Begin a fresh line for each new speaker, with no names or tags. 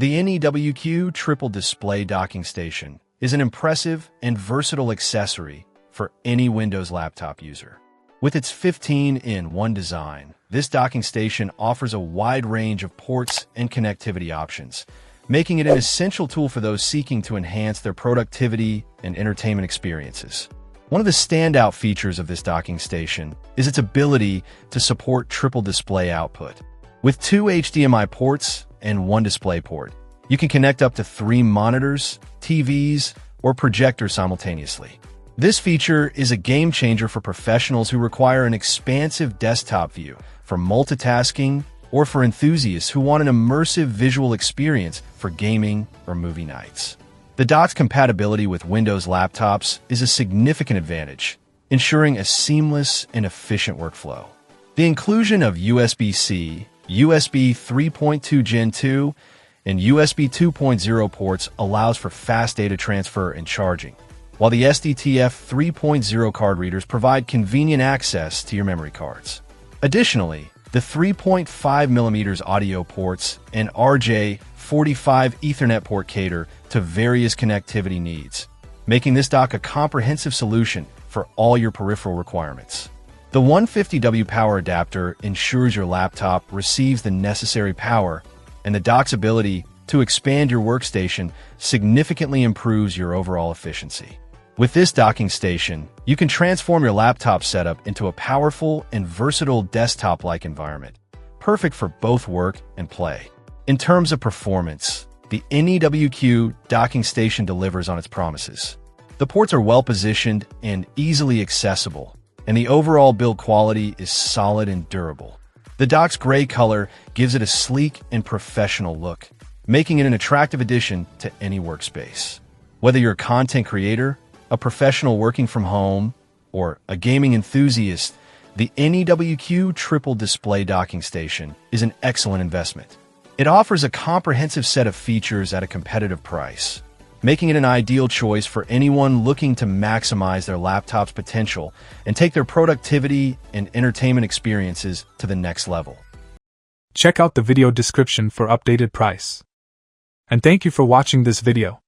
The NEWQ Triple Display Docking Station is an impressive and versatile accessory for any Windows laptop user. With its 15-in-1 design, this docking station offers a wide range of ports and connectivity options, making it an essential tool for those seeking to enhance their productivity and entertainment experiences. One of the standout features of this docking station is its ability to support triple display output. With 2 HDMI ports and 1 DisplayPort, you can connect up to 3 monitors, TVs, or projectors simultaneously. This feature is a game changer for professionals who require an expansive desktop view, for multitasking, or for enthusiasts who want an immersive visual experience for gaming or movie nights. The dock's compatibility with Windows laptops is a significant advantage, ensuring a seamless and efficient workflow. The inclusion of USB-C, USB 3.2 Gen 2, and USB 2.0 ports allows for fast data transfer and charging, while the SDTF 3.0 card readers provide convenient access to your memory cards. Additionally, the 3.5mm audio ports and RJ45 Ethernet port cater to various connectivity needs, making this dock a comprehensive solution for all your peripheral requirements. The 150W power adapter ensures your laptop receives the necessary power, and the dock's ability to expand your workstation significantly improves your overall efficiency. With this docking station, you can transform your laptop setup into a powerful and versatile desktop-like environment, perfect for both work and play. In terms of performance, the NEWQ docking station delivers on its promises. The ports are well-positioned and easily accessible, and the overall build quality is solid and durable. The dock's gray color gives it a sleek and professional look, making it an attractive addition to any workspace. Whether you're a content creator, a professional working from home, or a gaming enthusiast, the NEWQ Triple Display Docking Station is an excellent investment. It offers a comprehensive set of features at a competitive price, making it an ideal choice for anyone looking to maximize their laptop's potential and take their productivity and entertainment experiences to the next level.
Check out the video description for updated price. And thank you for watching this video.